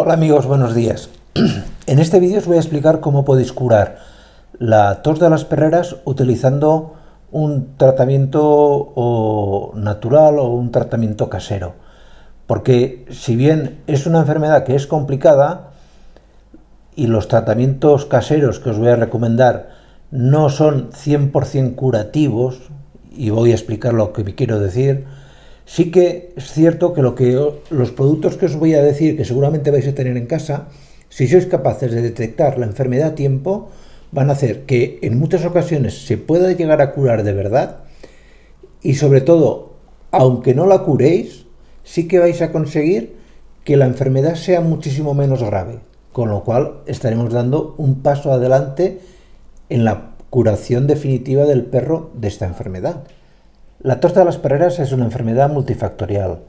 Hola amigos, buenos días. En este vídeo os voy a explicar cómo podéis curar la tos de las perreras utilizando un tratamiento natural o un tratamiento casero. Porque si bien es una enfermedad que es complicada y los tratamientos caseros que os voy a recomendar no son 100% curativos, y voy a explicar lo que me quiero decir, sí que es cierto que los productos que os voy a decir, que seguramente vais a tener en casa, si sois capaces de detectar la enfermedad a tiempo, van a hacer que en muchas ocasiones se pueda llegar a curar de verdad y sobre todo, aunque no la curéis, sí que vais a conseguir que la enfermedad sea muchísimo menos grave, con lo cual estaremos dando un paso adelante en la curación definitiva del perro de esta enfermedad. La tos de las perreras es una enfermedad multifactorial,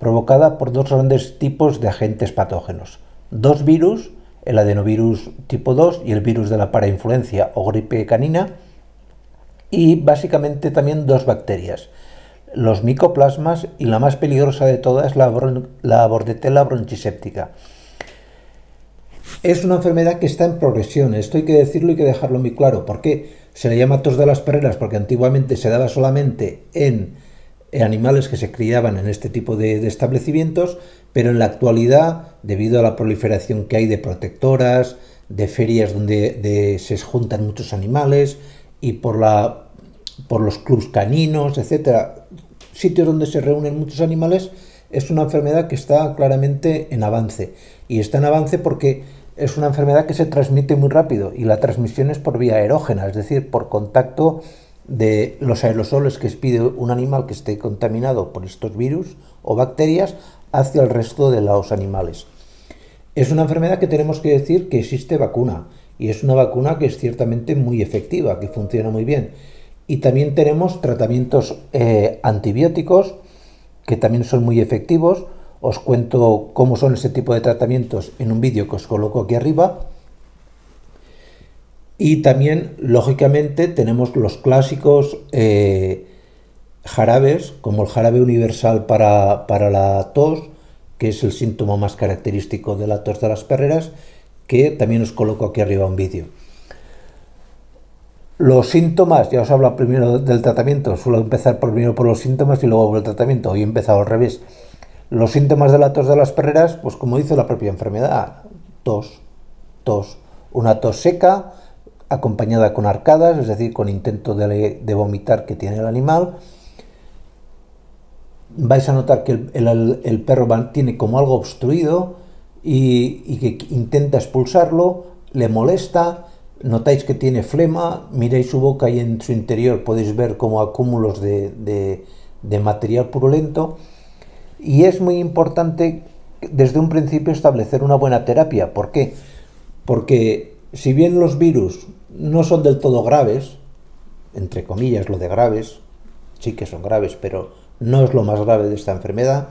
provocada por dos grandes tipos de agentes patógenos. Dos virus, el adenovirus tipo 2 y el virus de la parainfluencia o gripe canina, y básicamente también dos bacterias, los micoplasmas y la más peligrosa de todas, la Bordetella bronchiséptica. Es una enfermedad que está en progresión, esto hay que decirlo y hay que dejarlo muy claro. ¿Por qué? Se le llama tos de las perreras porque antiguamente se daba solamente en animales que se criaban en este tipo de establecimientos, pero en la actualidad, debido a la proliferación que hay de protectoras, de ferias donde se juntan muchos animales y por los clubs caninos, etcétera, sitios donde se reúnen muchos animales, es una enfermedad que está claramente en avance. Y está en avance porque es una enfermedad que se transmite muy rápido y la transmisión es por vía aerógena, es decir, por contacto de los aerosoles que expide un animal que esté contaminado por estos virus o bacterias hacia el resto de los animales. Es una enfermedad que tenemos que decir que existe vacuna y es una vacuna que es ciertamente muy efectiva, que funciona muy bien. Y también tenemos tratamientos antibióticos que también son muy efectivos. Os cuento cómo son ese tipo de tratamientos en un vídeo que os coloco aquí arriba. Y también, lógicamente, tenemos los clásicos jarabes, como el jarabe universal para la tos, que es el síntoma más característico de la tos de las perreras, que también os coloco aquí arriba un vídeo. Los síntomas, ya os hablo primero del tratamiento, suelo empezar primero por los síntomas y luego por el tratamiento. Hoy he empezado al revés. Los síntomas de la tos de las perreras, pues como dice la propia enfermedad, tos, una tos seca, acompañada con arcadas, es decir, con intento de vomitar que tiene el animal. Vais a notar que el perro tiene como algo obstruido y que intenta expulsarlo, le molesta, notáis que tiene flema, miráis su boca y en su interior podéis ver como acúmulos de material purulento. Y es muy importante desde un principio establecer una buena terapia. ¿Por qué? Porque si bien los virus no son del todo graves, entre comillas lo de graves, sí que son graves, pero no es lo más grave de esta enfermedad,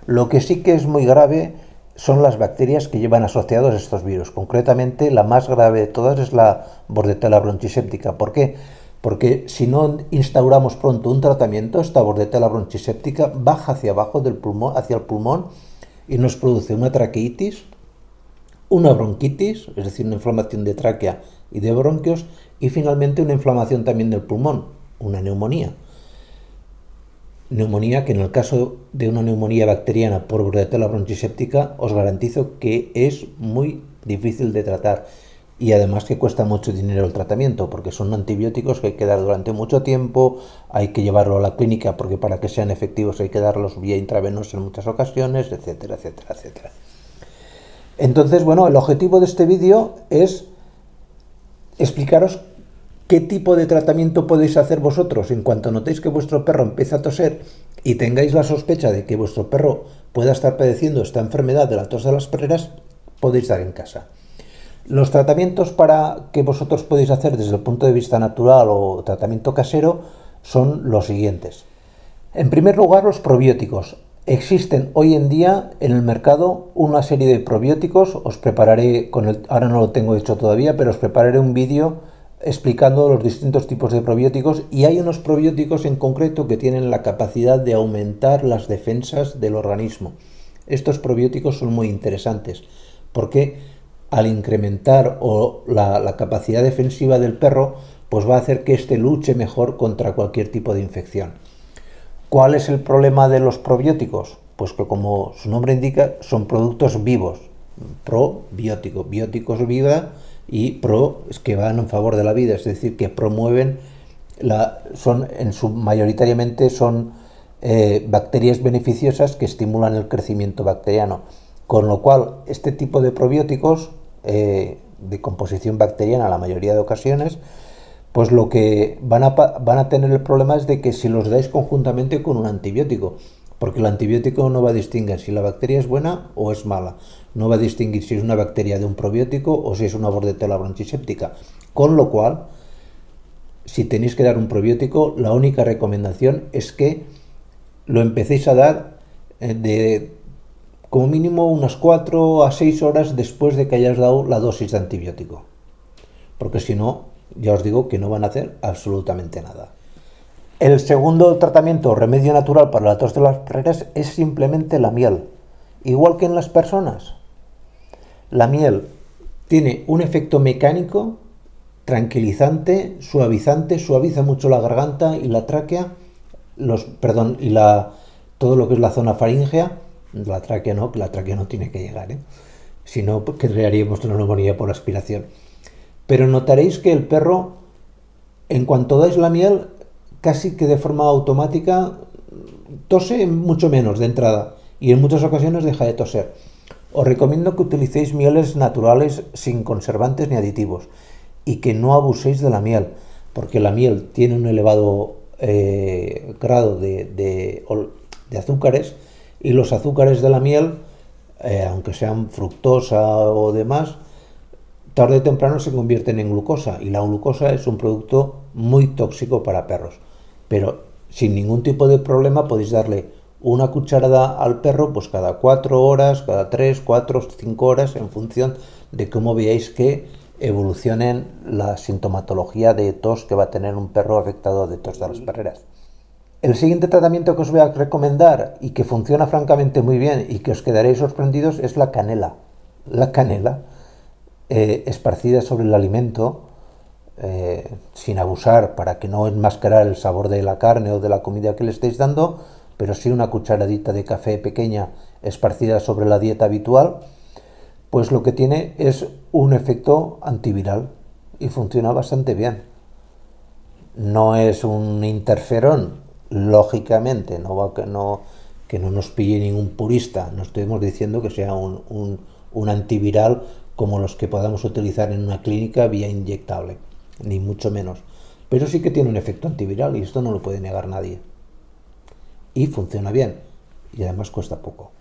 lo que sí que es muy grave son las bacterias que llevan asociados a estos virus. Concretamente, la más grave de todas es la Bordetella bronchiséptica. ¿Por qué? Porque si no instauramos pronto un tratamiento, esta Bordetella bronchiséptica baja hacia abajo del pulmón, hacia el pulmón, y nos produce una traqueitis, una bronquitis, es decir, una inflamación de tráquea y de bronquios, y finalmente una inflamación también del pulmón, una neumonía. Neumonía que en el caso de una neumonía bacteriana por Bordetella bronchiséptica os garantizo que es muy difícil de tratar. Y además que cuesta mucho dinero el tratamiento, porque son antibióticos que hay que dar durante mucho tiempo, hay que llevarlo a la clínica porque para que sean efectivos hay que darlos vía intravenosa en muchas ocasiones, etcétera, etcétera, etcétera. Entonces, bueno, el objetivo de este vídeo es explicaros qué tipo de tratamiento podéis hacer vosotros en cuanto notéis que vuestro perro empieza a toser y tengáis la sospecha de que vuestro perro pueda estar padeciendo esta enfermedad de la tos de las perreras, podéis dar en casa. Los tratamientos para que vosotros podéis hacer desde el punto de vista natural o tratamiento casero son los siguientes. En primer lugar, los probióticos. Existen hoy en día en el mercado una serie de probióticos. Os prepararé, ahora no lo tengo hecho todavía, pero os prepararé un vídeo explicando los distintos tipos de probióticos, y hay unos probióticos en concreto que tienen la capacidad de aumentar las defensas del organismo. estos probióticos son muy interesantes porque al incrementar la capacidad defensiva del perro, pues va a hacer que éste luche mejor contra cualquier tipo de infección. ¿Cuál es el problema de los probióticos? Pues que, como su nombre indica, son productos vivos, probiótico, bióticos vida, y pro es que van en favor de la vida, es decir, que promueven mayoritariamente son bacterias beneficiosas que estimulan el crecimiento bacteriano, con lo cual este tipo de probióticos de composición bacteriana, la mayoría de ocasiones, pues lo que van a tener el problema es de que si los dais conjuntamente con un antibiótico, porque el antibiótico no va a distinguir si la bacteria es buena o es mala, no va a distinguir si es una bacteria de un probiótico o si es una bordetella bronchiséptica, con lo cual, si tenéis que dar un probiótico, la única recomendación es que lo empecéis a dar como mínimo unas 4 a 6 horas después de que hayas dado la dosis de antibiótico, porque si no, ya os digo que no van a hacer absolutamente nada. El segundo tratamiento o remedio natural para la tos de las perreras es simplemente la miel. Igual que en las personas, la miel tiene un efecto mecánico, tranquilizante, suavizante, suaviza mucho la garganta y la tráquea, todo lo que es la zona faríngea. La tráquea no, que la tráquea no tiene que llegar, si no, que crearíamos una neumonía por aspiración. Pero notaréis que el perro, en cuanto dais la miel, casi que de forma automática tose mucho menos de entrada y en muchas ocasiones deja de toser. Os recomiendo que utilicéis mieles naturales sin conservantes ni aditivos y que no abuséis de la miel, porque la miel tiene un elevado grado de azúcares, y los azúcares de la miel, aunque sean fructosa o demás, tarde o temprano se convierten en glucosa, y la glucosa es un producto muy tóxico para perros. Pero sin ningún tipo de problema podéis darle una cucharada al perro pues cada 4 horas, cada 3, 4, 5 horas, en función de cómo veáis que evolucionen la sintomatología de tos que va a tener un perro afectado de tos de las perreras. El siguiente tratamiento que os voy a recomendar y que funciona francamente muy bien y que os quedaréis sorprendidos es la canela. La canela esparcida sobre el alimento, sin abusar para que no enmascarar el sabor de la carne o de la comida que le estéis dando, pero sí una cucharadita de café pequeña esparcida sobre la dieta habitual, pues lo que tiene es un efecto antiviral y funciona bastante bien. No es un interferón, lógicamente, que no nos pille ningún purista, no estamos diciendo que sea un antiviral como los que podamos utilizar en una clínica vía inyectable, ni mucho menos, pero sí que tiene un efecto antiviral y esto no lo puede negar nadie, y funciona bien y además cuesta poco.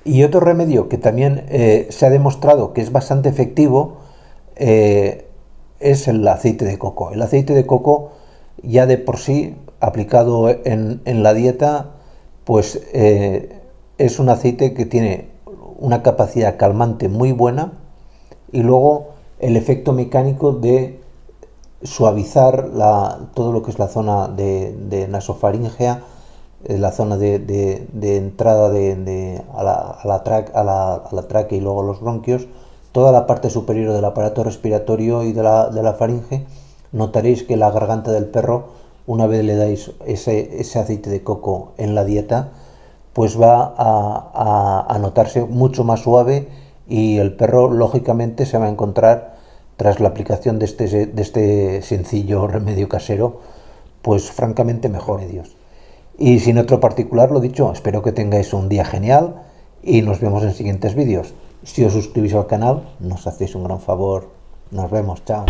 Y otro remedio que también se ha demostrado que es bastante efectivo es el aceite de coco. El aceite de coco, ya de por sí, aplicado en la dieta, pues es un aceite que tiene una capacidad calmante muy buena, y luego el efecto mecánico de suavizar todo lo que es la zona de nasofaringea, la zona de entrada a la tráquea y luego los bronquios, toda la parte superior del aparato respiratorio y de la faringe. Notaréis que la garganta del perro, una vez le dais ese aceite de coco en la dieta, pues va a notarse mucho más suave, y el perro lógicamente se va a encontrar, tras la aplicación de este sencillo remedio casero, pues francamente mejor. Y sin otro particular, lo dicho, espero que tengáis un día genial y nos vemos en siguientes vídeos. Si os suscribís al canal, nos hacéis un gran favor. Nos vemos, chao.